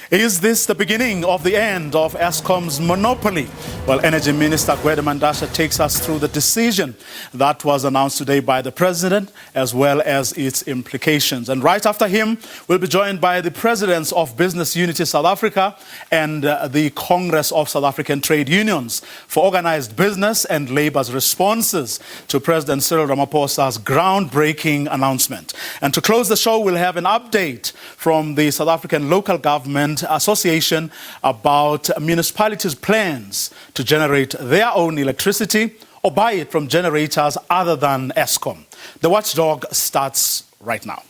Is this the beginning of the end of Eskom's monopoly? Well, Energy Minister Gwede Mantashe takes us through the decision that was announced today by the President, as well as its implications. And right after him, we'll be joined by the Presidents of Business Unity South Africa and the Congress of South African Trade Unions for organized business and labor's responses to President Cyril Ramaphosa's groundbreaking announcement. And to close the show, we'll have an update from the South African Local Government Association about municipalities' plans to generate their own electricity or buy it from generators other than Eskom. The Watchdog starts right now.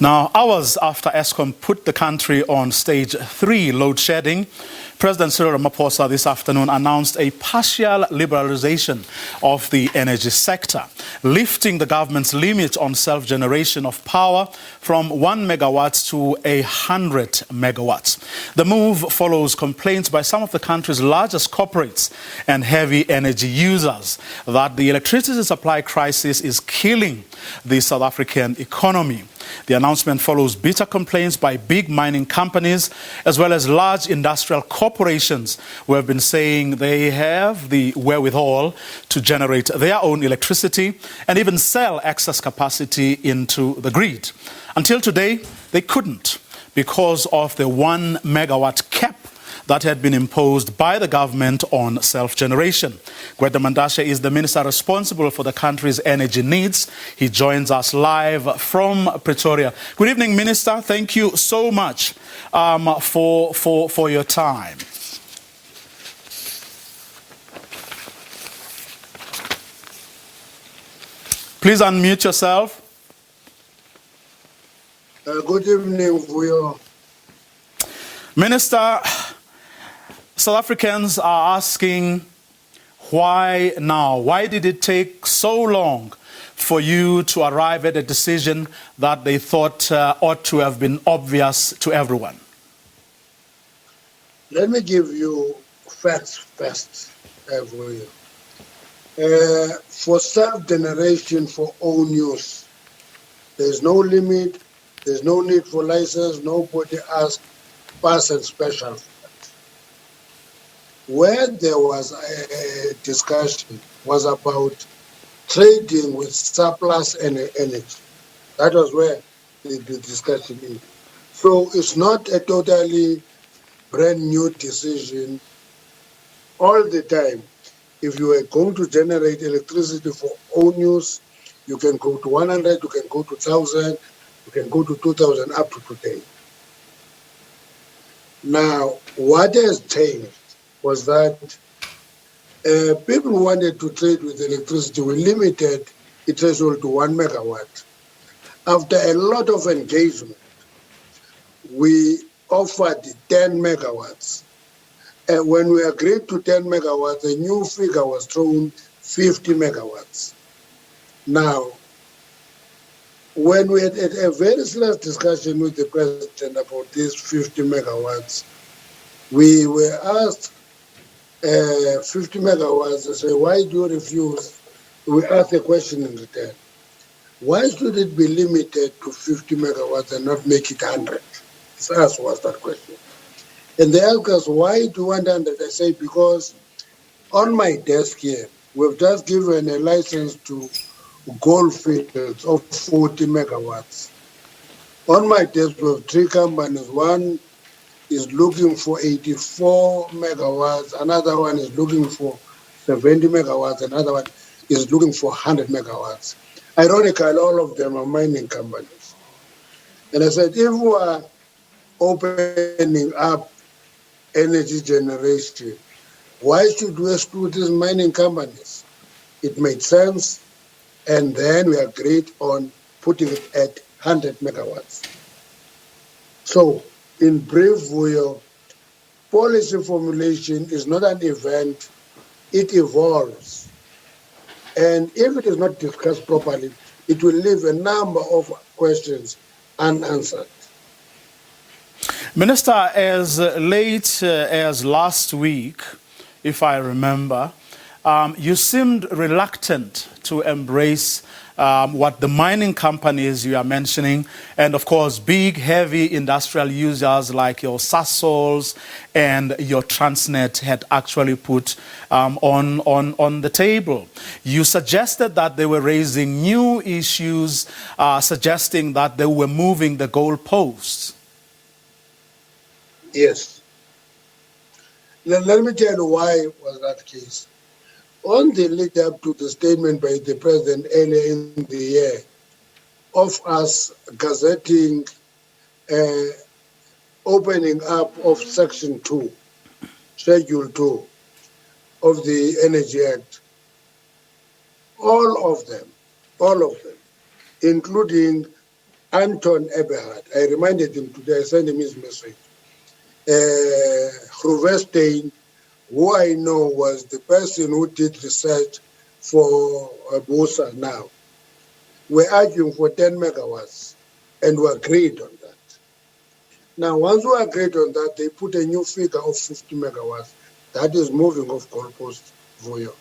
Now, hours after Eskom put the country on stage 3 load shedding, President Cyril Ramaphosa this afternoon announced a partial liberalisation of the energy sector, lifting the government's limit on self-generation of power from 1 megawatt to 100 megawatts. The move follows complaints by some of the country's largest corporates and heavy energy users that the electricity supply crisis is killing the South African economy. The announcement follows bitter complaints by big mining companies as well as large industrial corporations who have been saying they have the wherewithal to generate their own electricity and even sell excess capacity into the grid. Until today, they couldn't because of the 1 megawatt cap that had been imposed by the government on self-generation. Gwede Mantashe is the minister responsible for the country's energy needs. He joins us live from Pretoria. Good evening, Minister. Thank you so much for your time. Please unmute yourself. Good evening, Vuyo. Minister, South Africans are asking why now? Why did it take so long for you to arrive at a decision that they thought ought to have been obvious to everyone? Let me give you facts first, Vuyo. For self-generation for own use, there's no limit, there's no need for license, nobody asks pass and special. Where there was a discussion was about trading with surplus energy. That was where the discussion is. So it's not a totally brand new decision. All the time, if you are going to generate electricity for own use, you can go to 100, you can go to 1,000, you can go to 2,000 up to today. Now, what has changed was that people who wanted to trade with electricity were limited the threshold to 1 megawatt. After a lot of engagement, we offered 10 megawatts. And when we agreed to 10 megawatts, a new figure was thrown, 50 megawatts. Now, when we had a very serious discussion with the President about these 50 megawatts, we were asked 50 megawatts. I say, why do you refuse? We asked a question in return. Why should it be limited to 50 megawatts and not make it 100? That was that question. And they asked us, why do you want 100? I say, because on my desk here, we've just given a license to gold fields of 40 megawatts. On my desk, we have 3 companies. One is looking for 84 megawatts, another one is looking for 70 megawatts, another one is looking for 100 megawatts. Ironically, all of them are mining companies. And I said, if we are opening up energy generation, why should we exclude these mining companies? It made sense. And then we agreed on putting it at 100 megawatts. So, in brief, policy formulation is not an event, it evolves. And if it is not discussed properly, it will leave a number of questions unanswered. Minister, as late as last week, if I remember, you seemed reluctant to embrace what the mining companies you are mentioning, and of course big, heavy industrial users like your Sasols and your Transnet had actually put on the table. You suggested that they were raising new issues, suggesting that they were moving the goalposts. Yes. Let me tell you why was that case. On the lead up to the statement by the president earlier in the year of us gazetting opening up of Section 2, Schedule 2 of the Energy Act, all of them, including Anton Eberhard, I reminded him today, I sent him his message, Groevestein, who I know was the person who did research for Bosa now, we're arguing for 10 megawatts, and we agreed on that. Now, once we agreed on that, they put a new figure of 50 megawatts. That is moving off goalpost for you.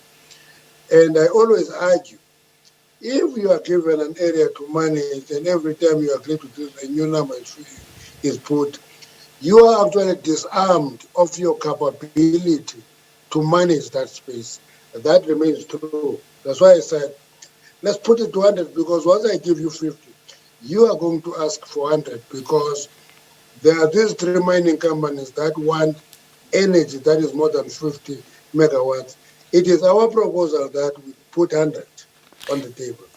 And I always argue, if you are given an area to manage, and every time you agree to this, a new number is put, you are actually disarmed of your capability to manage that space. That remains true. That's why I said, let's put it to 100, because once I give you 50, you are going to ask for 100, because there are these three mining companies that want energy that is more than 50 megawatts. It is our proposal that we put 100 on the table.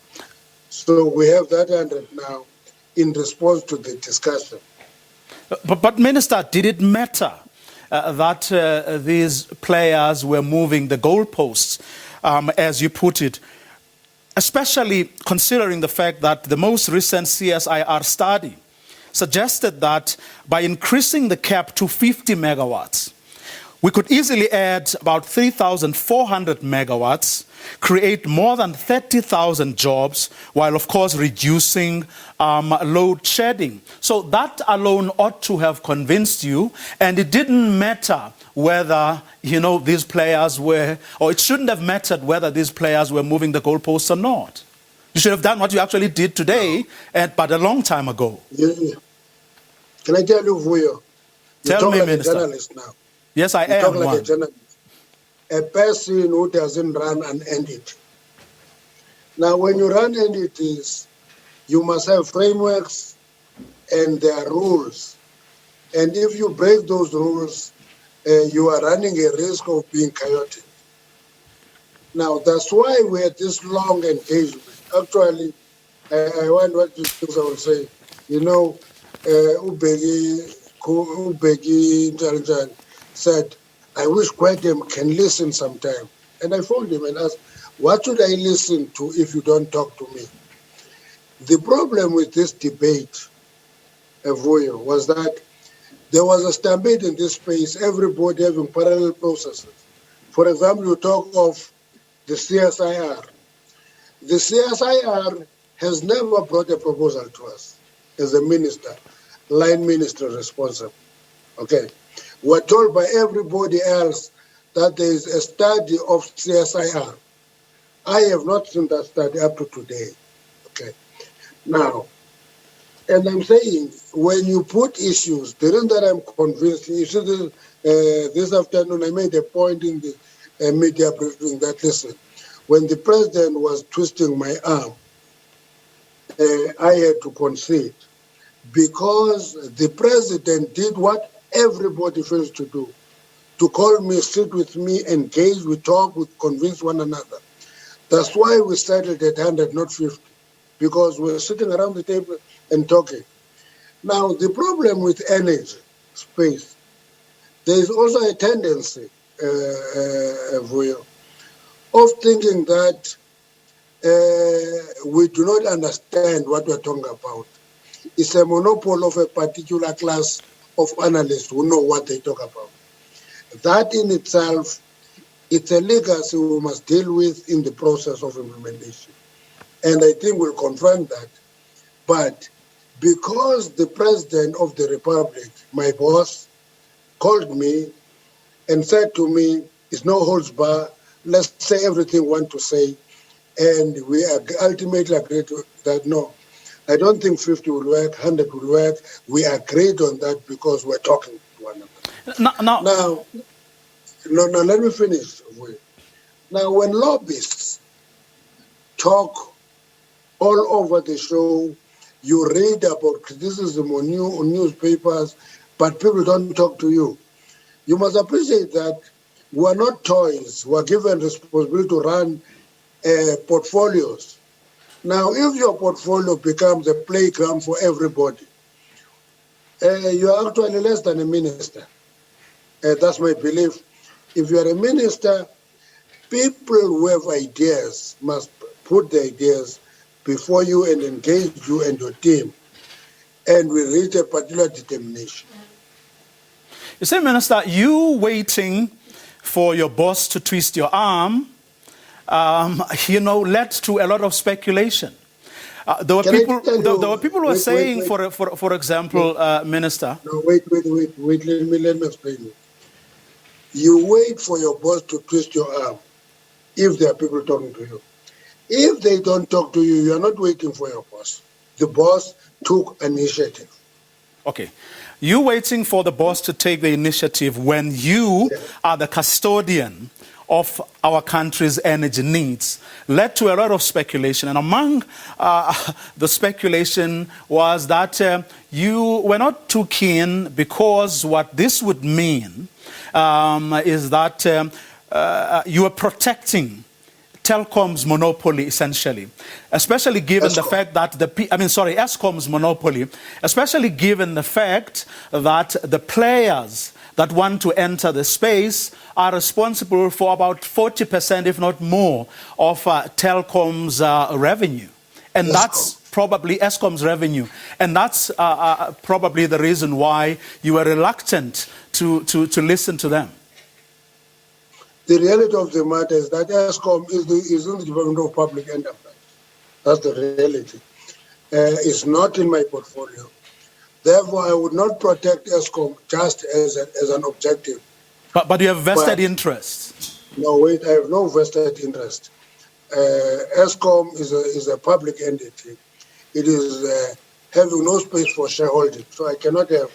So we have that 100 now in response to the discussion. But Minister, did it matter that these players were moving the goalposts, as you put it, especially considering the fact that the most recent CSIR study suggested that by increasing the cap to 50 megawatts, we could easily add about 3,400 megawatts, create more than 30,000 jobs, while of course reducing load shedding. So that alone ought to have convinced you, and it didn't matter whether, these players were, or it shouldn't have mattered whether these players were moving the goalposts or not. You should have done what you actually did today, but a long time ago. Yeah. Can I tell you, Vuyo? Tell me, like Minister. a journalist now. Yes, I you am talk like one. a journalist. A person who doesn't run an entity. Now, when you run entities, you must have frameworks and there are rules. And if you break those rules, you are running a risk of being chaotic. Now, that's why we had this long engagement. Actually, I want what you I will say. Ubegi said, I wish Kwetem can listen sometime. And I phoned him and asked, what should I listen to if you don't talk to me? The problem with this debate, Vuyo, was that there was a stampede in this space, everybody having parallel processes. For example, you talk of the CSIR. The CSIR has never brought a proposal to us as a minister, line minister responsible. Okay. We're told by everybody else that there is a study of CSIR. I have not seen that study up to today. Okay. Now, and I'm saying, when you put issues, the reason that I'm convinced, you see, this afternoon I made a point in the media briefing that, listen, when the president was twisting my arm, I had to concede, because the president did what everybody fails to do, to call me, sit with me, engage, we talk, we convince one another. That's why we started at 100, not 50, because we're sitting around the table and talking. Now, the problem with energy space, there is also a tendency, Vuyo, of thinking that we do not understand what we're talking about. It's a monopoly of a particular class of analysts who know what they talk about. That in itself, it's a legacy we must deal with in the process of implementation. And I think we'll confront that. But because the president of the republic, my boss, called me and said to me, it's no holds bar, let's say everything we want to say, and we ultimately agreed that no, I don't think 50 will work, 100 will work. We agreed on that because we're talking to one another. Now, let me finish. Now, when lobbyists talk all over the show, you read about criticism on newspapers, but people don't talk to you. You must appreciate that we're not toys. We're given responsibility to run portfolios. Now, if your portfolio becomes a playground for everybody, you're actually less than a minister. That's my belief. If you're a minister, people who have ideas must put the ideas before you and engage you and your team, and we reach a particular determination. You say, Minister, you waiting for your boss to twist your arm, led to a lot of speculation. There were people who were saying, for example, Minister. No, wait, let me explain it. You wait for your boss to twist your arm if there are people talking to you. If they don't talk to you, you are not waiting for your boss. The boss took initiative. Okay. You waiting for the boss to take the initiative when you are the custodian of our country's energy needs led to a lot of speculation. And among the speculation was that you were not too keen because what this would mean is that you are protecting Telkom's monopoly, essentially, especially given the fact that Eskom's monopoly, especially given the fact that the players that want to enter the space are responsible for about 40%, if not more, of Telkom's revenue. And that's probably Eskom's revenue. And that's probably the reason why you were reluctant to listen to them. The reality of the matter is that Eskom is in the Department of Public Enterprise. That's the reality. It's not in my portfolio. Therefore, I would not protect Eskom just as an objective. But you have vested interest. No, wait, I have no vested interest. Eskom is a public entity. It is having no space for shareholding, so I cannot have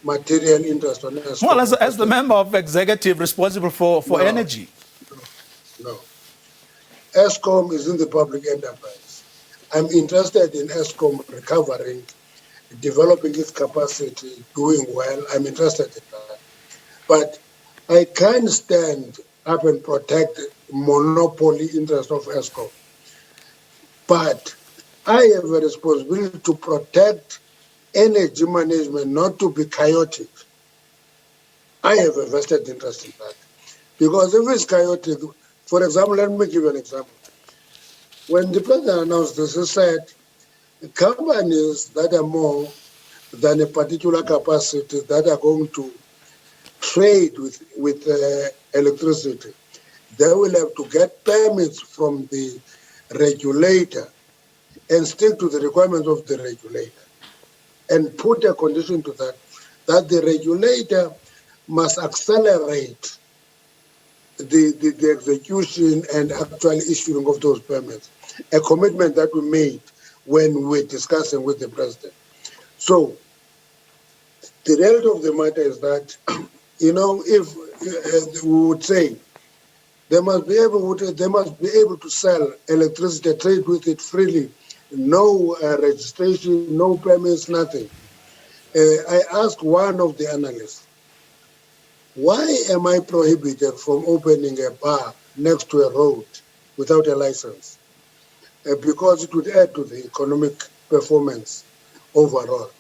material interest on Eskom. Well, as the member of executive responsible for energy. No. Eskom is in the public enterprise. I'm interested in Eskom recovering, developing its capacity, doing well. I'm interested in that. But I can't stand up and protect monopoly interest of Eskom. But I have a responsibility to protect energy management, not to be chaotic. I have a vested interest in that. Because if it's chaotic, for example, let me give you an example. When the president announced this, he said, companies that are more than a particular capacity that are going to trade with electricity, they will have to get permits from the regulator and stick to the requirements of the regulator and put a condition to that the regulator must accelerate the execution and actual issuing of those permits, a commitment that we made when we were discussing with the president. So the reality of the matter is that, if we would say they must be able to sell electricity, trade with it freely, no registration, no permits, nothing. I asked one of the analysts, why am I prohibited from opening a bar next to a road without a license? Because it would add to the economic performance overall.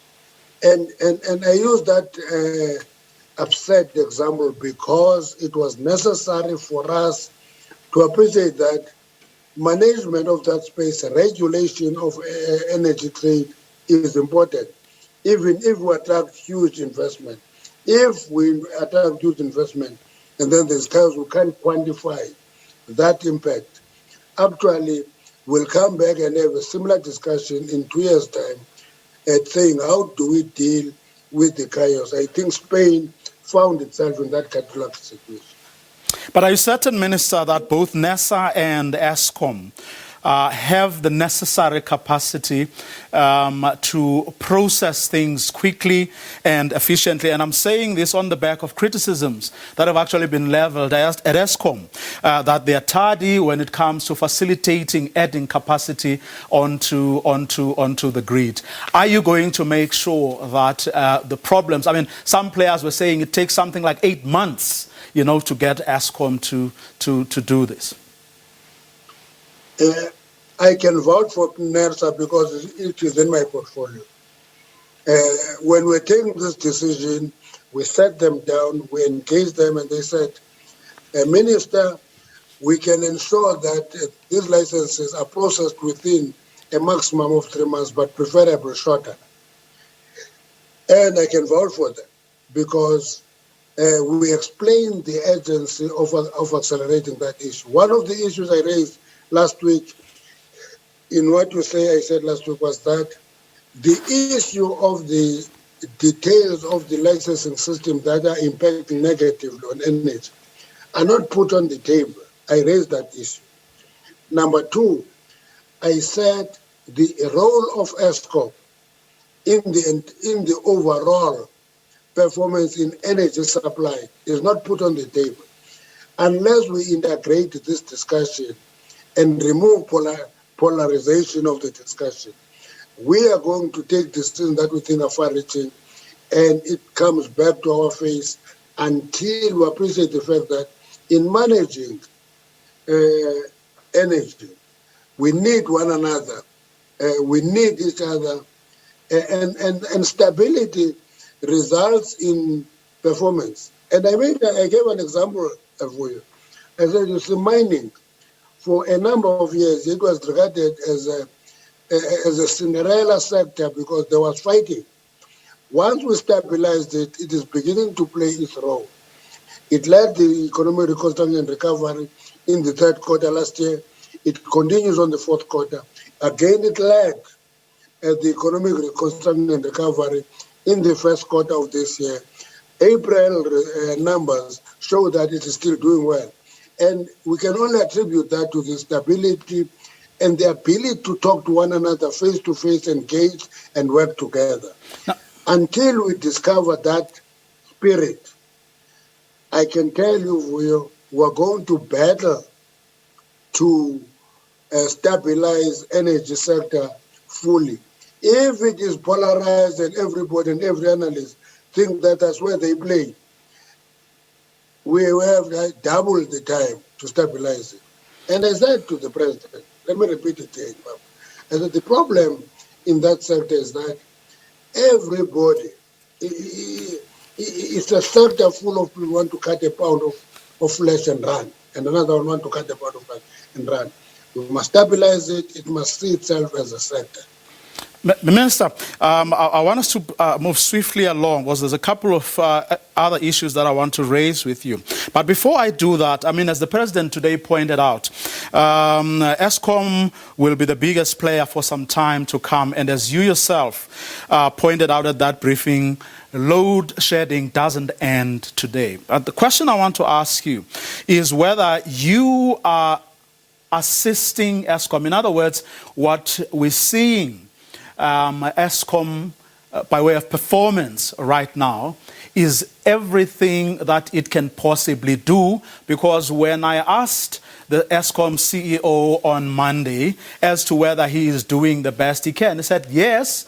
And I use that upset example because it was necessary for us to appreciate that management of that space, regulation of energy trade is important, even if we attract huge investment. If we attract huge investment and then there's guys who can't quantify that impact, actually we'll come back and have a similar discussion in 2 years' time at saying, how do we deal with the chaos? I think Spain found itself in that particular situation. But are you certain, Minister, that both NESA and Eskom have the necessary capacity to process things quickly and efficiently? And I'm saying this on the back of criticisms that have actually been leveled at Eskom, that they are tardy when it comes to facilitating adding capacity onto the grid. Are you going to make sure that the problems, I mean, some players were saying it takes something like 8 months, to get Eskom to do this? I can vouch for NERSA because it is in my portfolio. When we're taking this decision, we sat them down, we engaged them, and they said, Minister, we can ensure that these licenses are processed within a maximum of 3 months, but preferably shorter. And I can vouch for that because we explained the urgency of accelerating that issue. One of the issues I raised last week, in what you say I said last week, was that the issue of the details of the licensing system that are impacting negatively on energy are not put on the table. I raised that issue. Number two, I said the role of Eskom in the overall performance in energy supply is not put on the table. Unless we integrate this discussion and remove polarization of the discussion, we are going to take decisions that we think are far-reaching, and it comes back to our face until we appreciate the fact that in managing energy, we need one another, we need each other, and stability results in performance. And I gave an example for you. I said, you see, mining, for a number of years, it was regarded as a Cinderella sector because there was fighting. Once we stabilized it, it is beginning to play its role. It led the economic reconstruction and recovery in the third quarter last year. It continues on the fourth quarter. Again, it led the economic reconstruction and recovery in the first quarter of this year. April numbers show that it is still doing well. And we can only attribute that to the stability and the ability to talk to one another face-to-face, engage, and work together. Now, until we discover that spirit, I can tell you we are going to battle to stabilize energy sector fully. If it is polarized and everybody and every analyst think that that's where they play, we have double the time to stabilize it. And I said to the president, let me repeat it again, I said the problem in that sector is that everybody, it's a sector full of people who want to cut a pound of flesh and run, and another one want to cut a pound of flesh and run. We must stabilize it. It must see itself as a sector. Minister, I want us to move swiftly along because there's a couple of other issues that I want to raise with you. But before I do that, I mean, as the President today pointed out, Eskom will be the biggest player for some time to come. And as you yourself pointed out at that briefing, load shedding doesn't end today. The question I want to ask you is whether you are assisting Eskom. In other words, what we're seeing Eskom by way of performance right now is everything that it can possibly do, because when I asked the Eskom CEO on Monday as to whether he is doing the best he can, he said yes,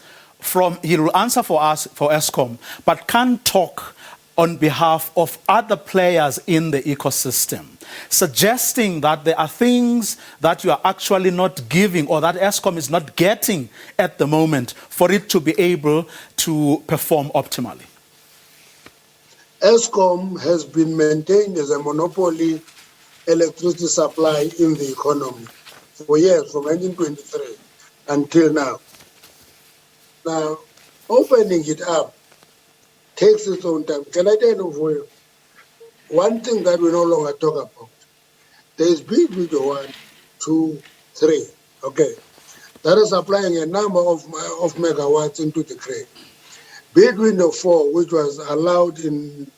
he will answer for us, for Eskom, but can't talk on behalf of other players in the ecosystem, suggesting that there are things that you are actually not giving or that Eskom is not getting at the moment for it to be able to perform optimally. Eskom has been maintained as a monopoly electricity supply in the economy for years, from 1923 until now. Now, opening it up takes its own time. Can I tell you one thing that we no longer talk about? There is big window 1, 2, 3. Okay, that is applying a number of megawatts into the grid. Big window 4, which was allowed in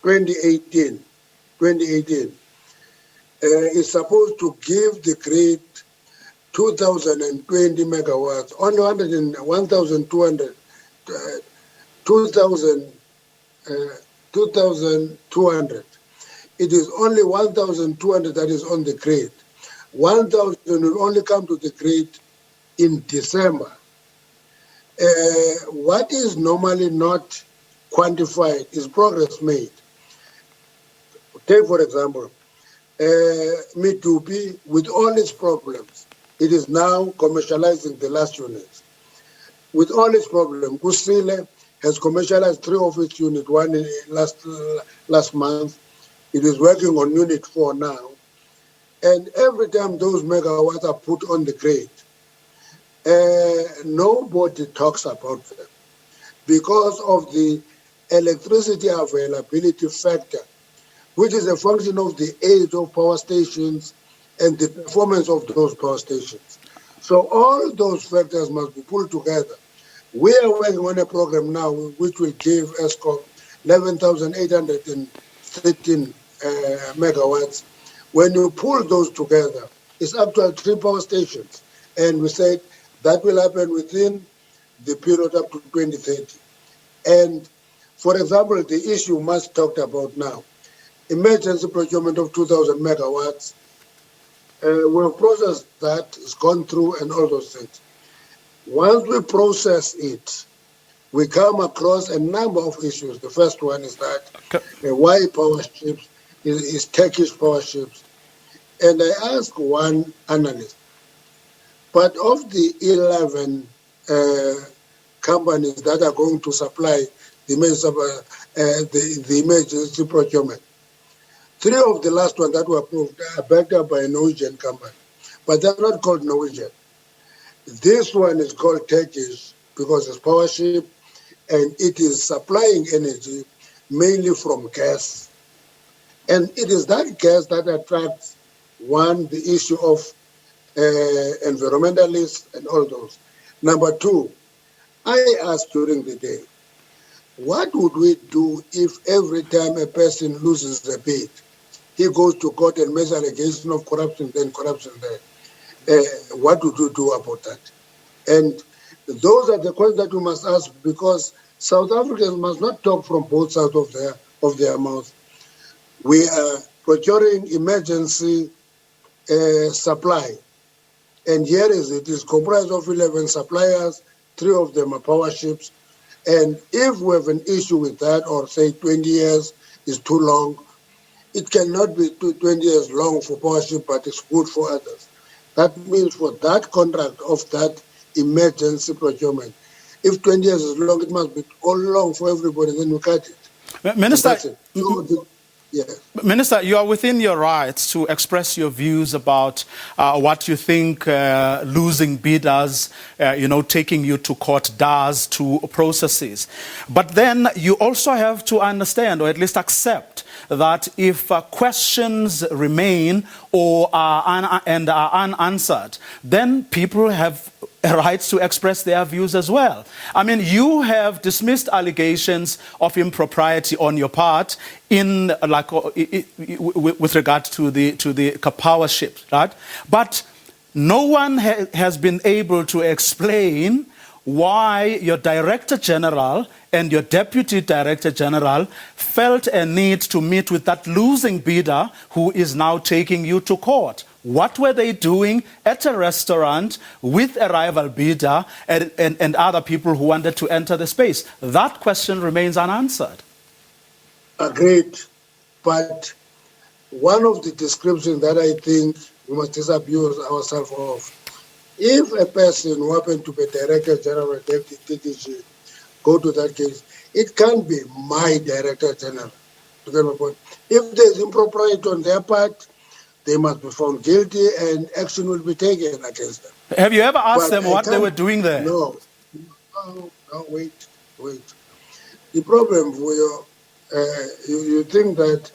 2018, 2018, is supposed to give the grid 2,020 megawatts, only 1,200, 2,200. It is only 1,200 that is on the grid. 1,000 will only come to the grid in December. What is normally not quantified is progress made. Take, for example, Medupi, with all its problems, it is now commercializing the last units. With all its problems, Kusile has commercialized 3 of its units, one last month. It is working on unit 4 now. And every time those megawatts are put on the grid, nobody talks about them because of the electricity availability factor, which is a function of the age of power stations and the performance of those power stations. So all those factors must be pulled together. We are working on a program now which will give Eskom 11,813 megawatts. When you pull those together, it's up to 3 power stations. And we said that will happen within the period up to 2030. And for example, the issue much talked about now, emergency procurement of 2,000 megawatts, we've processed that, it's gone through and all those things. Once we process it, we come across a number of issues. The first one is that why power ships is Turkish power ships. And I asked one analyst, but of the 11 companies that are going to supply the emergency procurement, 3 of the last ones that were approved are backed up by a Norwegian company, but they're not called Norwegian. This one is called Turkish because it's power ship and it is supplying energy mainly from gas. And it is that gas that attracts, one, the issue of environmentalists and all those. Number 2, I asked during the day, what would we do if every time a person loses a bid, he goes to court and makes allegation of corruption, then corruption there? What would you do about that? And those are the questions that we must ask, because South Africans must not talk from both sides of their mouth. We are procuring emergency supply. And here is it is comprised of 11 suppliers, 3 of them are power ships. And if we have an issue with that, or say 20 years is too long, it cannot be 20 years long for power ship, but it's good for others. That means for that contract of that emergency procurement, if 20 years is long, it must be all long for everybody, then we cut it. Minister, yes. Minister, you are within your rights to express your views about what you think losing bidders, taking you to court does to processes. But then you also have to understand, or at least accept, that if questions remain or are unanswered, then people have a right to express their views as well. I mean, you have dismissed allegations of impropriety on your part with regard to the power ships, right? But no one has been able to explain why your Director General and your Deputy Director General felt a need to meet with that losing bidder who is now taking you to court. What were they doing at a restaurant with a rival bidder and other people who wanted to enter the space? That question remains unanswered. Agreed. But one of the descriptions that I think we must disabuse ourselves of, if a person who happened to be Director General or Deputy DG go to that case, it can't be my Director General. To get my point. If there's impropriety on their part, they must be found guilty and action will be taken against them. Have you ever asked them what they were doing there? No, wait. The problem for you think that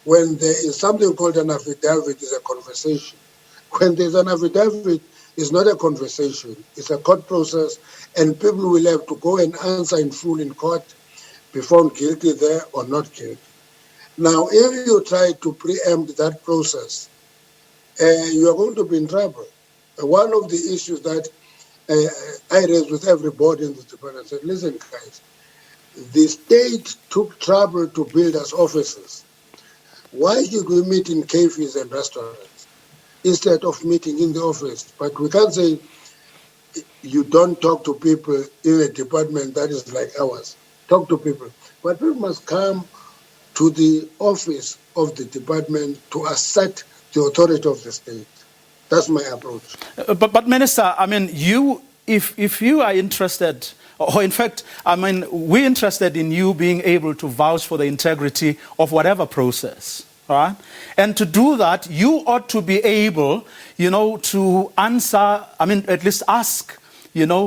when there is something called an affidavit, is a conversation. When there's an affidavit, it's not a conversation. It's a court process, and people will have to go and answer in full in court, be found guilty there or not guilty. Now, if you try to preempt that process, you are going to be in trouble. One of the issues that I raised with everybody in the department, I said, listen, guys, the state took trouble to build us offices. Why should we meet in cafes and restaurants instead of meeting in the office? But we can't say you don't talk to people in a department that is like ours. Talk to people. But people must come to the office of the department to assert the authority of the state. That's my approach. But Minister, I mean, if you are interested, or in fact, I mean, we're interested in you being able to vouch for the integrity of whatever process, all right? And to do that, you ought to be able, to answer, I mean, at least ask,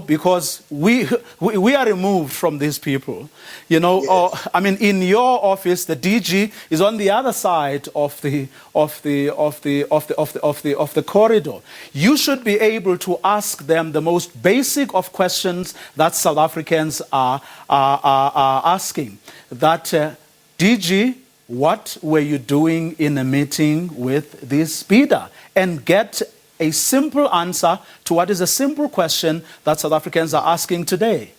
because we are removed from these people, Yes. Or, I mean, in your office, the DG is on the other side of the corridor. You should be able to ask them the most basic of questions that South Africans are asking. That DG, what were you doing in a meeting with this speeder? And get a simple answer to what is a simple question that South Africans are asking today.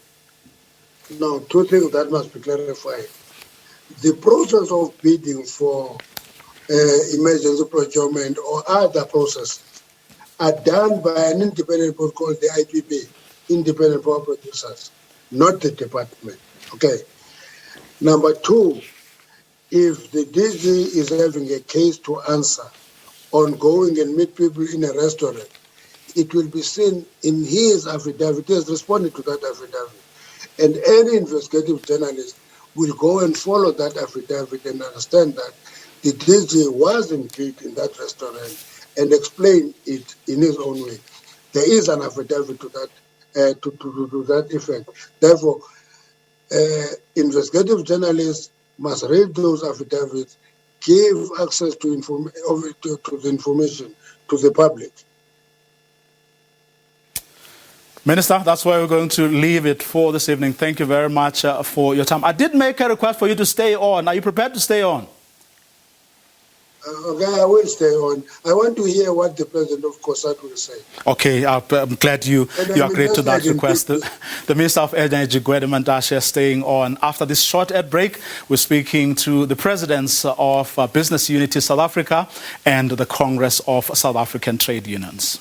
Now, two things that must be clarified. The process of bidding for emergency procurement or other processes are done by an independent board called the IPP, Independent Power Producers, not the department. Okay. Number two, if the DG is having a case to answer on going and meet people in a restaurant, it will be seen in his affidavit. He has responded to that affidavit. And any investigative journalist will go and follow that affidavit and understand that the DG was indeed in that restaurant and explain it in his own way. There is an affidavit to that to that effect. Therefore, investigative journalists must read those affidavits, give access to the information to the public. Minister, that's where we're going to leave it for this evening. Thank you very much for your time. I did make a request for you to stay on. Are you prepared to stay on? Okay, I will stay on. I want to hear what the president of COSAT will say. Okay, I'm glad you agreed to that request. The Minister of Energy, Gwede Mantashe, staying on. After this short ad break, we're speaking to the presidents of Business Unity South Africa and the Congress of South African Trade Unions.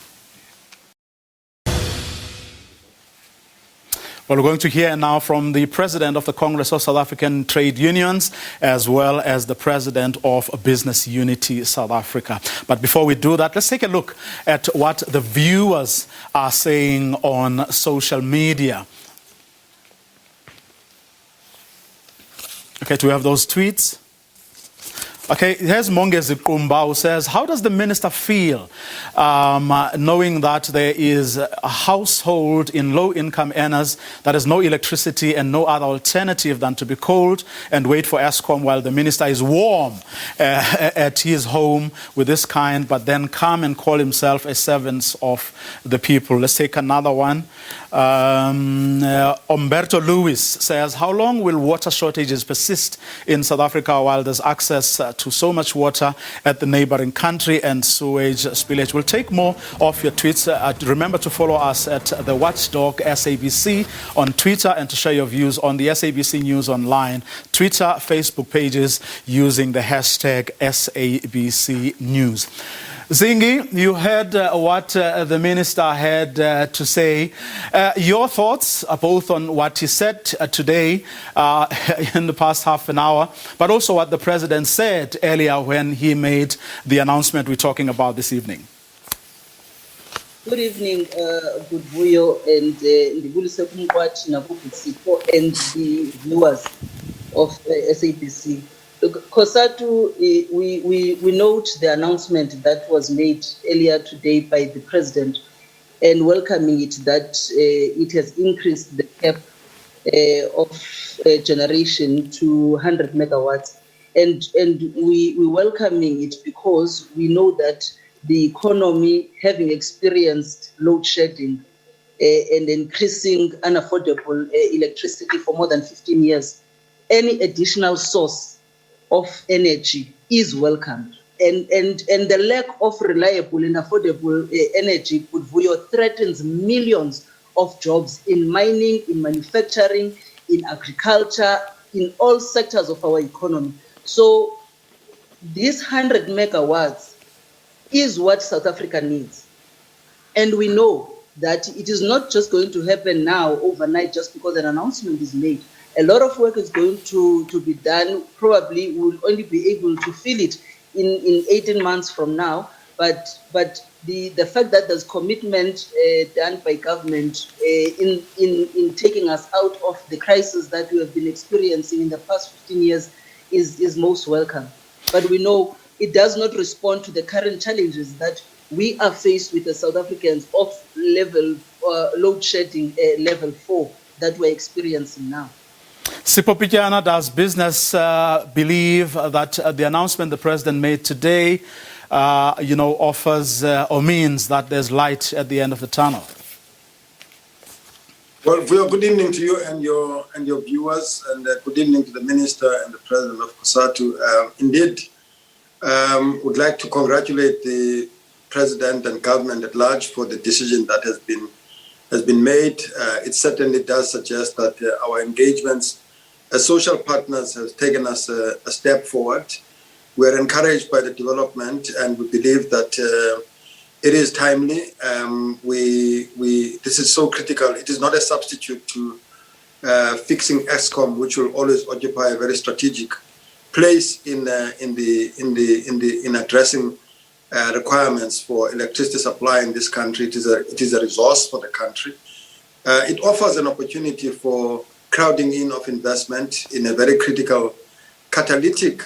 Well, we're going to hear now from the President of the Congress of South African Trade Unions, as well as the President of Business Unity South Africa. But before we do that, let's take a look at what the viewers are saying on social media. Okay, do we have those tweets? Okay, here's Mongezi Kumba, who says, how does the minister feel knowing that there is a household in low-income earners that has no electricity and no other alternative than to be cold and wait for Eskom while the minister is warm at his home with this kind, but then come and call himself a servant of the people? Let's take another one. Umberto Lewis says, how long will water shortages persist in South Africa while there's access to so much water at the neighboring country and sewage spillage? We'll take more of your tweets. Remember to follow us at the Watchdog SABC on Twitter and to share your views on the SABC News Online Twitter, Facebook pages using the hashtag SABC News. Zingi, you heard what the minister had to say. Your thoughts are both on what he said today in the past half an hour, but also what the president said earlier when he made the announcement we're talking about this evening. Good evening, good Vuyo and Ndibulise Kumkwati Nabukutsiko and the viewers of SABC. COSATU, we note the announcement that was made earlier today by the president and welcoming it that it has increased the cap of generation to 100 megawatts. And we welcoming it because we know that the economy, having experienced load shedding and increasing unaffordable electricity for more than 15 years, any additional source of energy is welcomed. And the lack of reliable and affordable energy threatens millions of jobs in mining, in manufacturing, in agriculture, in all sectors of our economy. So this 100 megawatts is what South Africa needs. And we know that it is not just going to happen now overnight just because an announcement is made. A lot of work is going to be done. Probably we'll only be able to feel it in 18 months from now. But the fact that there's commitment done by government in taking us out of the crisis that we have been experiencing in the past 15 years is most welcome. But we know it does not respond to the current challenges that we are faced with, the South Africans, of load shedding level 4 that we're experiencing now. Sipho, does business believe that the announcement the president made today, offers or means that there's light at the end of the tunnel? Well, good evening to you and your viewers, and good evening to the Minister and the President of COSATU. Indeed, would like to congratulate the President and government at large for the decision that has been made. It certainly does suggest that our engagements as social partners has taken us a step forward. We're encouraged by the development, and we believe that it is timely. This is so critical. It is not a substitute to fixing Eskom, which will always occupy a very strategic place in addressing requirements for electricity supply in this country. It is a resource for the country. It offers an opportunity for crowding in of investment in a very critical catalytic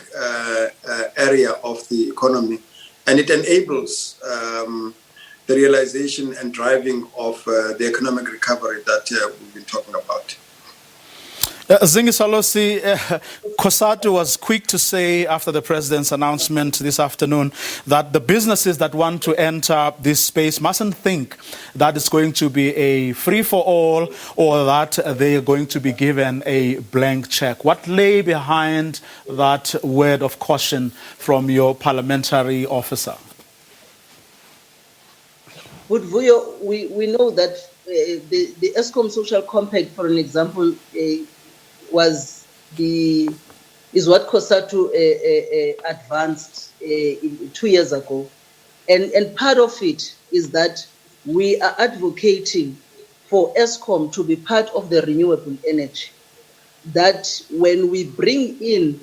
area of the economy, and it enables the realization and driving of the economic recovery that we've been talking about. Zingisalosi, COSATU was quick to say after the president's announcement this afternoon that the businesses that want to enter this space mustn't think that it's going to be a free-for-all or that they are going to be given a blank check. What lay behind that word of caution from your parliamentary officer? Budvuyo, we know that the Eskom Social Compact, for an example, is what COSATU advanced 2 years ago. And part of it is that we are advocating for Eskom to be part of the renewable energy. That when we bring in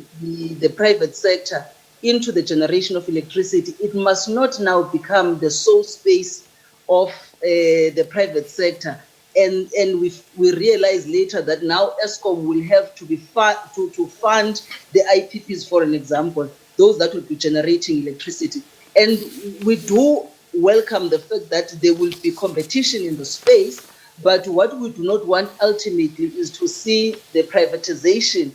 the private sector into the generation of electricity, it must not now become the sole space of the private sector. And we realize later that now Eskom will have to be to fund the IPPs, for an example, those that will be generating electricity. And we do welcome the fact that there will be competition in the space, but what we do not want ultimately is to see the privatization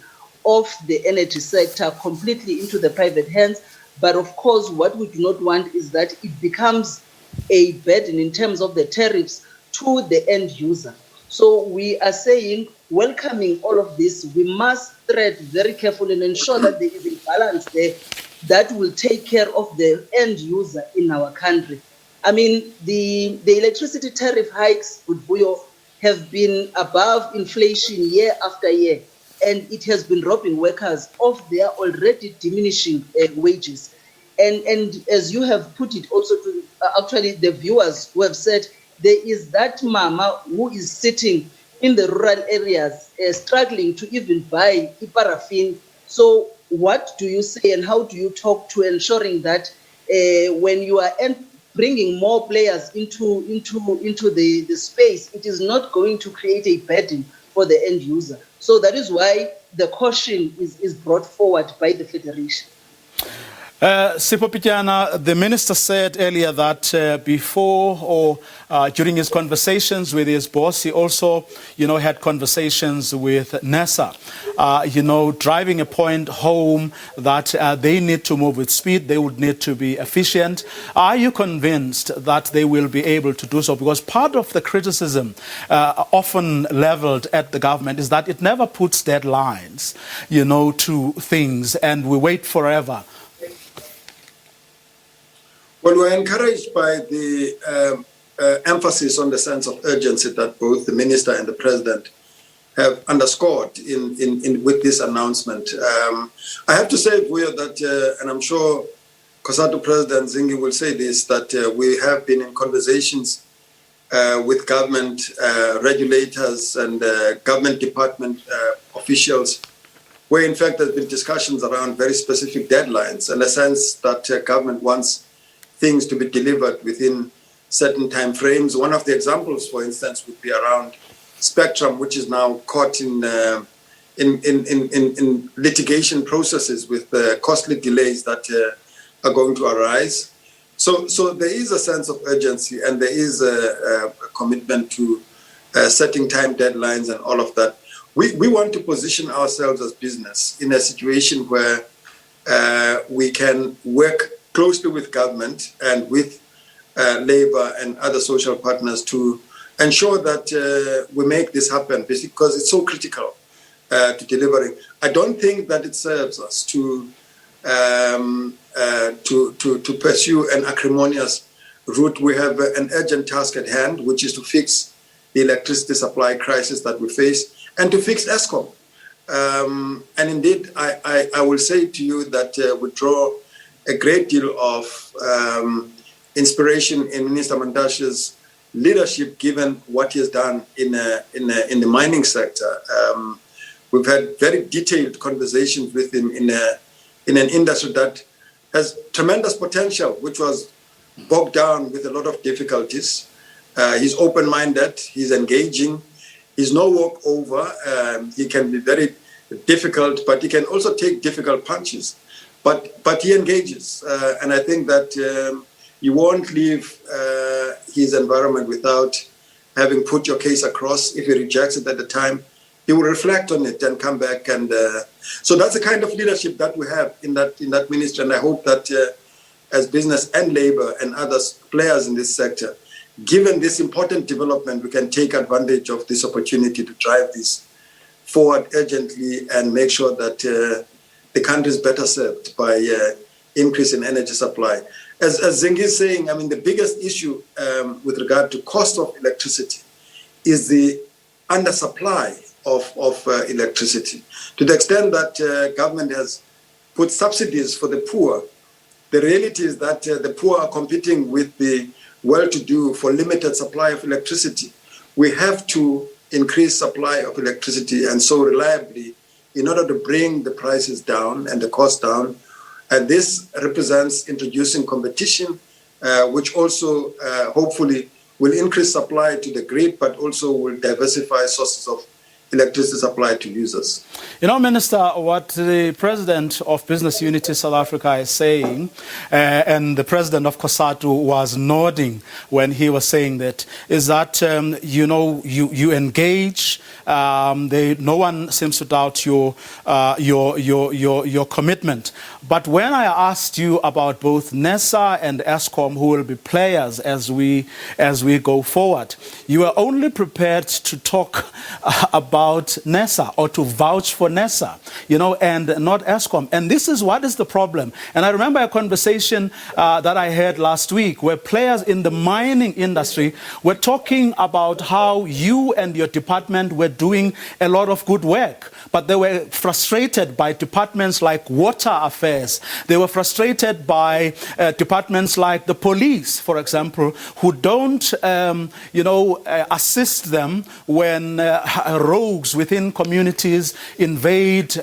of the energy sector completely into the private hands. But of course, what we do not want is that it becomes a burden in terms of the tariffs to the end user. So we are saying, welcoming all of this, we must tread very carefully and ensure that there is a balance there that will take care of the end user in our country. I mean, the electricity tariff hikes, Budvuyo, have been above inflation year after year, and it has been robbing workers of their already diminishing wages. And as you have put it also to actually the viewers who have said, there is that mama who is sitting in the rural areas struggling to even buy paraffin. So what do you say and how do you talk to ensuring that when you are bringing more players into the space, it is not going to create a burden for the end user? So that is why the caution is brought forward by the Federation. Sipho Pitjana, the minister said earlier that before or during his conversations with his boss, he also, had conversations with NESA, driving a point home that they need to move with speed, they would need to be efficient. Are you convinced that they will be able to do so? Because part of the criticism often leveled at the government is that it never puts deadlines, to things, and we wait forever. Well, we're encouraged by the emphasis on the sense of urgency that both the minister and the president have underscored with this announcement. I have to say, Vuyo, that, and I'm sure COSATU President Zingi will say this, that we have been in conversations with government regulators and government department officials, where in fact there's been discussions around very specific deadlines and a sense that government wants things to be delivered within certain time frames. One of the examples, for instance, would be around spectrum, which is now caught in litigation processes with costly delays that are going to arise. So there is a sense of urgency, and there is a commitment to setting time deadlines and all of that. We want to position ourselves as business in a situation where we can work closely with government and with labor and other social partners to ensure that we make this happen, because it's so critical to delivering. I don't think that it serves us to pursue an acrimonious route. We have an urgent task at hand, which is to fix the electricity supply crisis that we face and to fix Eskom. And indeed, I will say to you that we draw a great deal of inspiration in Minister Mandashi's leadership, given what he has done in the mining sector. We've had very detailed conversations with him in an industry that has tremendous potential, which was bogged down with a lot of difficulties. He's open-minded, he's engaging, he's no walkover. He can be very difficult, but he can also take difficult punches. But he engages, and I think that you won't leave his environment without having put your case across. If he rejects it at the time, he will reflect on it and come back. And so that's the kind of leadership that we have in that ministry. And I hope that as business and labor and other players in this sector, given this important development, we can take advantage of this opportunity to drive this forward urgently and make sure that the country is better served by increase in energy supply. As Zingi is saying, I mean, the biggest issue with regard to cost of electricity is the undersupply of electricity. To the extent that government has put subsidies for the poor, the reality is that the poor are competing with the well-to-do for limited supply of electricity. We have to increase supply of electricity, and so reliably, in order to bring the prices down and the cost down. And this represents introducing competition, which also hopefully will increase supply to the grid, but also will diversify sources of electricity supply to users. Minister, what the president of Business Unity South Africa is saying, and the president of COSATU was nodding when he was saying that, is that, you engage, no one seems to doubt your commitment. But when I asked you about both NESA and Eskom, who will be players as we go forward, you were only prepared to talk about NESA or to vouch for NESA, and not Eskom. And this is what is the problem. And I remember a conversation that I had last week where players in the mining industry were talking about how you and your department were doing a lot of good work, but they were frustrated by departments like water affairs. They were frustrated by departments like the police, for example, who don't, assist them when roads rogues within communities invade,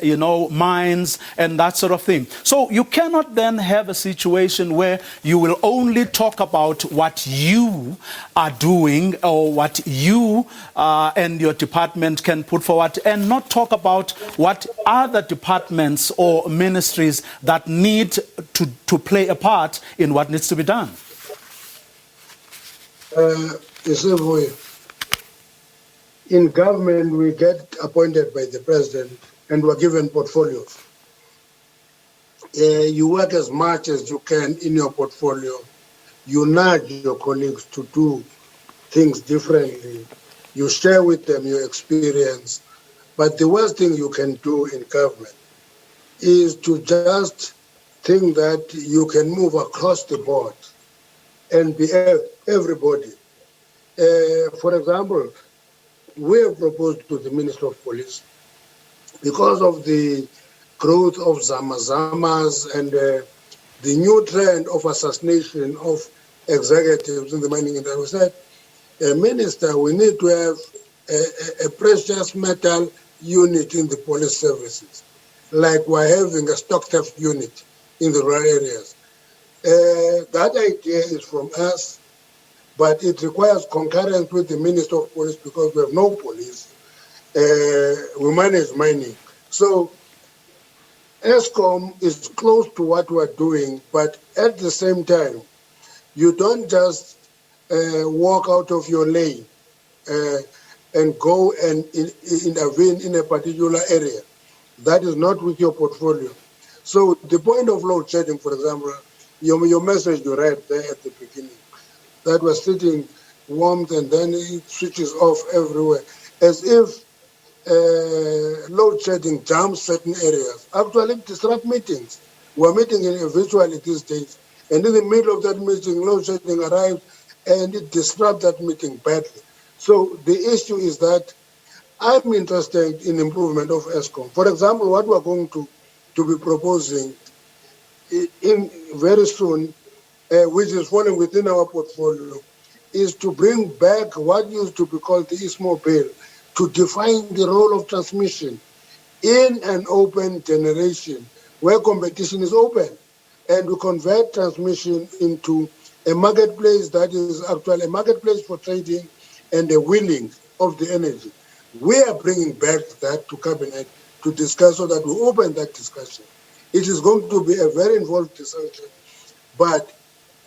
mines and that sort of thing. So you cannot then have a situation where you will only talk about what you are doing or what you and your department can put forward, and not talk about what other departments or ministries that need to play a part in what needs to be done. In government, we get appointed by the president and we're given portfolios. You work as much as you can in your portfolio. You nudge your colleagues to do things differently. You share with them your experience. But the worst thing you can do in government is to just think that you can move across the board and be everybody. For example, we have proposed to the Minister of Police, because of the growth of Zamazamas and the new trend of assassination of executives in the mining industry, we said, Minister, we need to have a precious metal unit in the police services, like we're having a stock theft unit in the rural areas. That idea is from us, but it requires concurrence with the Minister of Police because we have no police. We manage mining. So Eskom is close to what we're doing, but at the same time, you don't just walk out of your lane and go and intervene in a particular area. That is not with your portfolio. So the point of load shedding, for example, your message you read there at the beginning, that was sitting warmth and then it switches off everywhere, as if load shedding jumps certain areas. Actually, disrupt meetings. We're meeting in a virtually these days, and in the middle of that meeting, load shedding arrives and it disrupts that meeting badly. So the issue is that I'm interested in improvement of Eskom. For example, what we're going to be proposing in very soon, which is falling within our portfolio, is to bring back what used to be called the ISMO bill, to define the role of transmission in an open generation where competition is open, and to convert transmission into a marketplace that is actually a marketplace for trading and a wheeling of the energy. We are bringing back that to Cabinet to discuss, so that we open that discussion. It is going to be a very involved discussion, but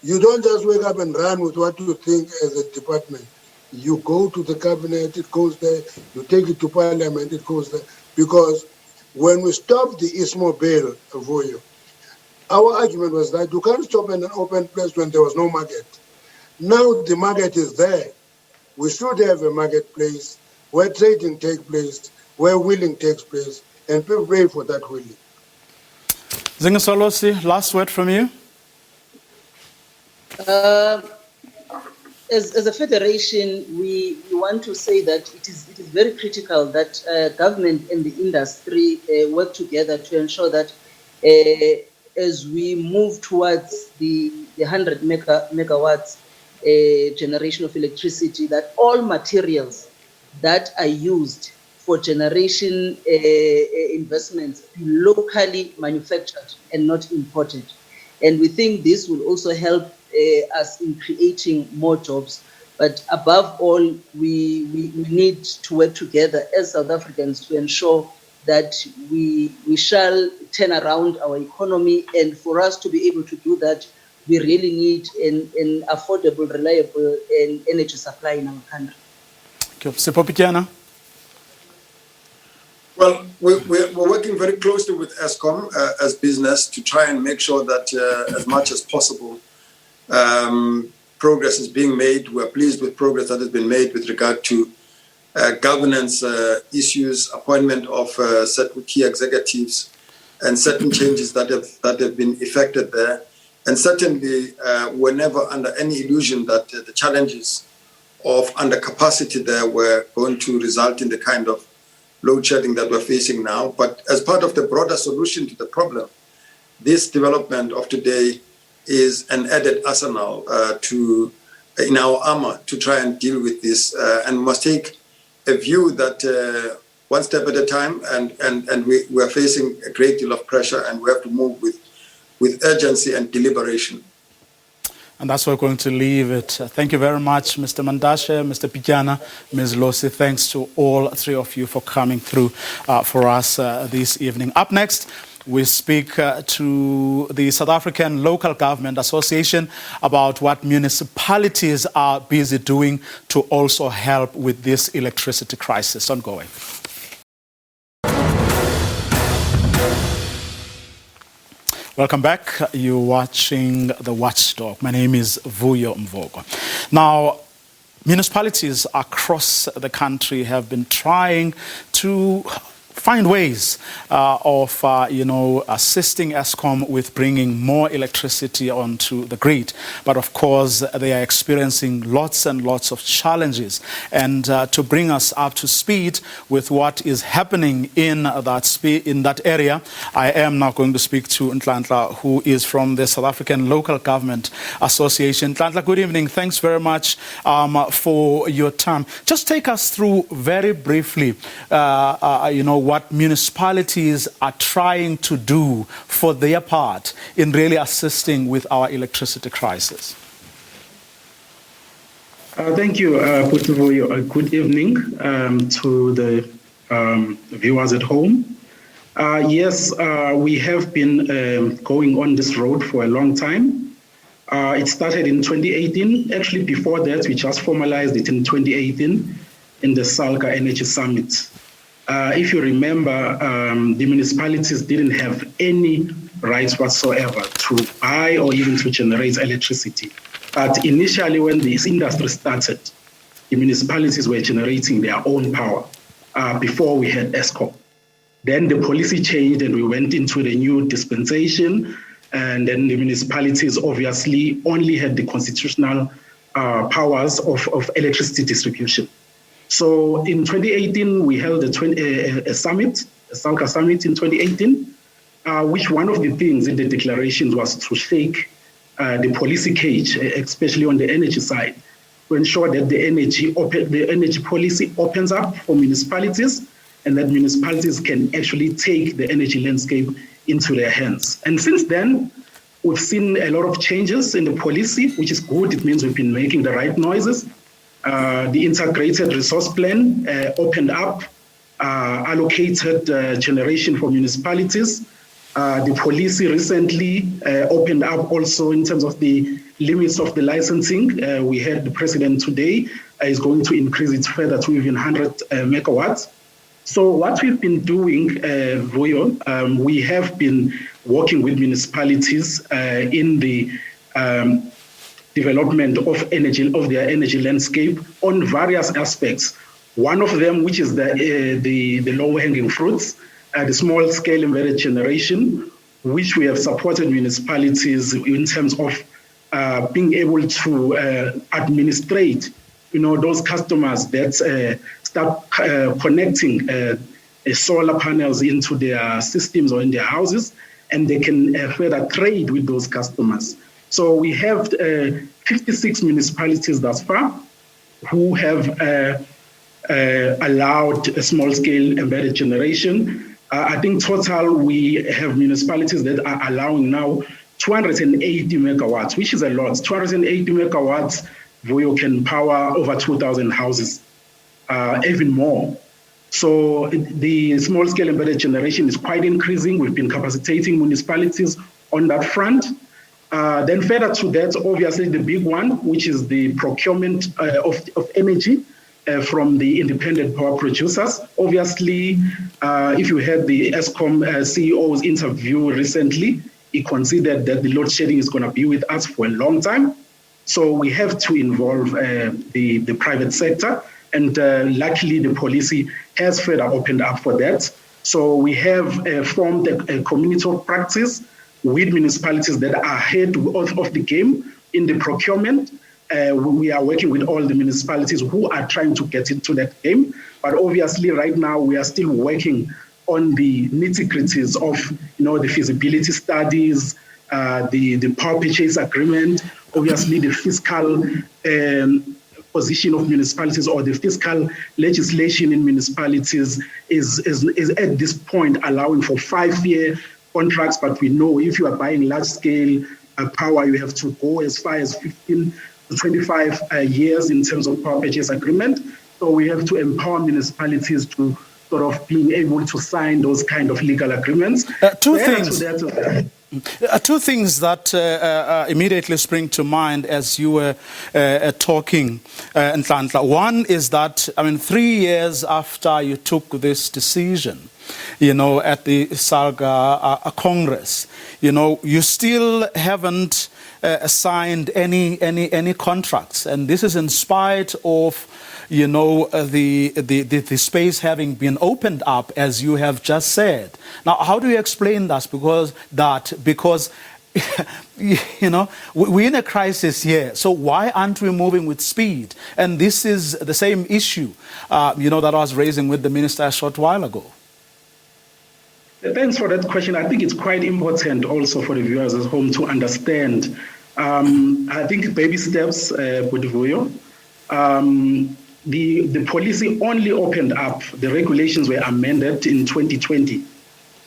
you don't just wake up and run with what you think as a department. You go to the Cabinet, it goes there. You take it to Parliament, it goes there. Because when we stopped the ISMO bill, Avoyo, our argument was that you can't stop in an open place when there was no market. Now the market is there. We should have a marketplace where trading takes place, where wheeling takes place, and people pay for that wheeling. Zingasolosi, last word from you. As a federation, we want to say that it is very critical that government and the industry work together to ensure that as we move towards the 100 megawatts generation of electricity, that all materials that are used for generation investments be locally manufactured and not imported. And we think this will also help us in creating more jobs. But above all, we need to work together as South Africans to ensure that we shall turn around our economy. And for us to be able to do that, we really need an affordable, reliable energy supply in our country. Well, we're working very closely with Eskom as business to try and make sure that as much as possible progress is being made. We're pleased with progress that has been made with regard to governance issues, appointment of certain key executives, and certain changes that have been effected there. And certainly, we're never under any illusion that the challenges of undercapacity there were going to result in the kind of load shedding that we're facing now. But as part of the broader solution to the problem, this development of today is an added arsenal in our armor to try and deal with this. And we must take a view that one step at a time, and we are facing a great deal of pressure, and we have to move with urgency and deliberation. And that's where we're going to leave it. Thank you very much, Mr. Mandashe, Mr. Pijana, Ms. Losi. Thanks to all three of you for coming through for us this evening. Up next, we speak to the South African Local Government Association about what municipalities are busy doing to also help with this electricity crisis. Ongoing. Welcome back. You're watching the Watchdog. My name is Vuyo Mvogo. Now, municipalities across the country have been trying to find ways of assisting Eskom with bringing more electricity onto the grid. But of course, they are experiencing lots and lots of challenges. And to bring us up to speed with what is happening in that area, I am now going to speak to Nhlanhla, who is from the South African Local Government Association. Nhlanhla, good evening. Thanks very much for your time. Just take us through very briefly, what municipalities are trying to do for their part in really assisting with our electricity crisis. Thank you, Putuvuyo. Good evening to the viewers at home. Yes, we have been going on this road for a long time. It started in 2018. Actually, before that, we just formalized it in 2018 in the SALGA Energy Summit. If you remember, the municipalities didn't have any rights whatsoever to buy or even to generate electricity. But initially, when this industry started, the municipalities were generating their own power before we had Eskom. Then the policy changed and we went into the new dispensation, and then the municipalities obviously only had the constitutional powers of electricity distribution. So in 2018, we held a summit, a SALGA summit in 2018, which one of the things in the declarations was to shake the policy cage, especially on the energy side, to ensure that the energy policy opens up for municipalities and that municipalities can actually take the energy landscape into their hands. And since then, we've seen a lot of changes in the policy, which is good. It means we've been making the right noises. The integrated resource plan opened up, allocated generation for municipalities. The policy recently opened up also in terms of the limits of the licensing. We had the president today is going to increase it further to even 100 megawatts. So what we've been doing, Vuyo, we have been working with municipalities in the development of their energy landscape on various aspects. One of them, which is the low-hanging fruits, the small-scale embedded generation, which we have supported municipalities in terms of being able to administrate, those customers that start connecting solar panels into their systems or in their houses, and they can further trade with those customers. So we have 56 municipalities thus far who have allowed a small-scale embedded generation. I think total we have municipalities that are allowing now 280 megawatts, which is a lot. 280 megawatts, Vuyo can power over 2,000 houses, even more. So the small-scale embedded generation is quite increasing. We've been capacitating municipalities on that front. Then further to that, obviously the big one, which is the procurement of energy from the independent power producers. Obviously, if you had the Eskom CEO's interview recently, he considered that the load shedding is going to be with us for a long time. So we have to involve the private sector. And luckily, the policy has further opened up for that. So we have formed a community of practice with municipalities that are ahead of the game in the procurement. We are working with all the municipalities who are trying to get into that game. But obviously, right now, we are still working on the nitty-gritties of the feasibility studies, the power purchase agreement, obviously the fiscal position of municipalities or the fiscal legislation in municipalities is at this point allowing for 5-year contracts, but we know if you are buying large-scale power, you have to go as far as 15 to 25 years in terms of power purchase agreement. So we have to empower municipalities to sort of being able to sign those kind of legal agreements. Two things that immediately spring to mind as you were talking, Nhlanhla. One is that, 3 years after you took this decision, at the SALGA Congress, you still haven't signed any contracts, and this is in spite of the space having been opened up, as you have just said. Now, how do you explain that? Because we're in a crisis here. So why aren't we moving with speed? And this is the same issue, that I was raising with the minister a short while ago. Thanks for that question. I think it's quite important also for the viewers at home to understand. I think baby steps, Budivuyo. The policy only opened up, the regulations were amended in 2020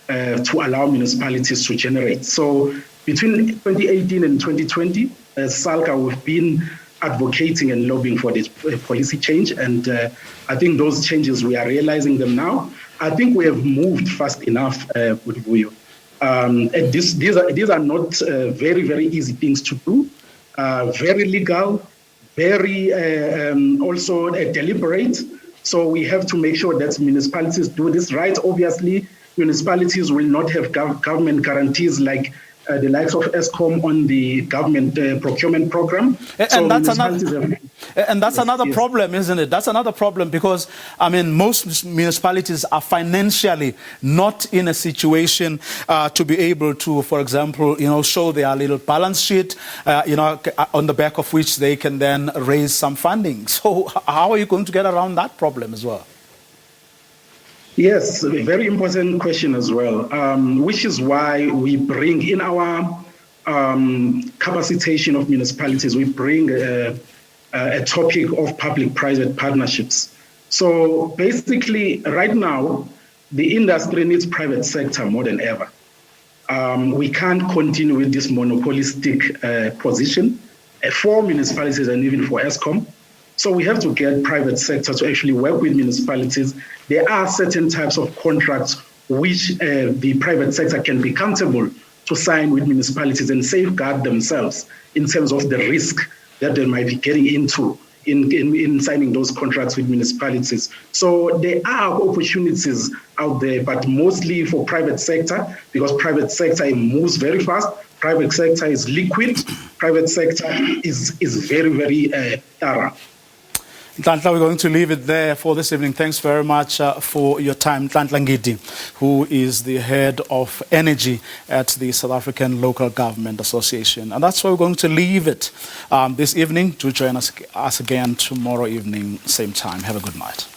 to allow municipalities to generate. So between 2018 and 2020, as SALGA, we've been advocating and lobbying for this policy change, and I think those changes, we are realizing them now. I think we have moved fast enough, Budivuyo. These are not very, very easy things to do, very legal, very also deliberate. So we have to make sure that municipalities do this right. Obviously, municipalities will not have government guarantees like the likes of Eskom on the government procurement program. And that's another problem, isn't it? That's another problem because, most municipalities are financially not in a situation to be able to, for example, show their little balance sheet, on the back of which they can then raise some funding. So how are you going to get around that problem as well? Yes, a very important question as well, which is why we bring in our capacitation of municipalities, we bring a topic of public-private partnerships. So basically, right now, the industry needs private sector more than ever. We can't continue with this monopolistic position for municipalities and even for Eskom. So we have to get private sector to actually work with municipalities. There are certain types of contracts which the private sector can be comfortable to sign with municipalities and safeguard themselves in terms of the risk that they might be getting into in signing those contracts with municipalities. So there are opportunities out there, but mostly for private sector, because private sector moves very fast. Private sector is liquid. Private sector is very, very thorough. Nhlanhla, we're going to leave it there for this evening. Thanks very much for your time. Nhlanhla Ngidi, who is the head of energy at the South African Local Government Association. And that's where we're going to leave it this evening. Do join us again tomorrow evening, same time. Have a good night.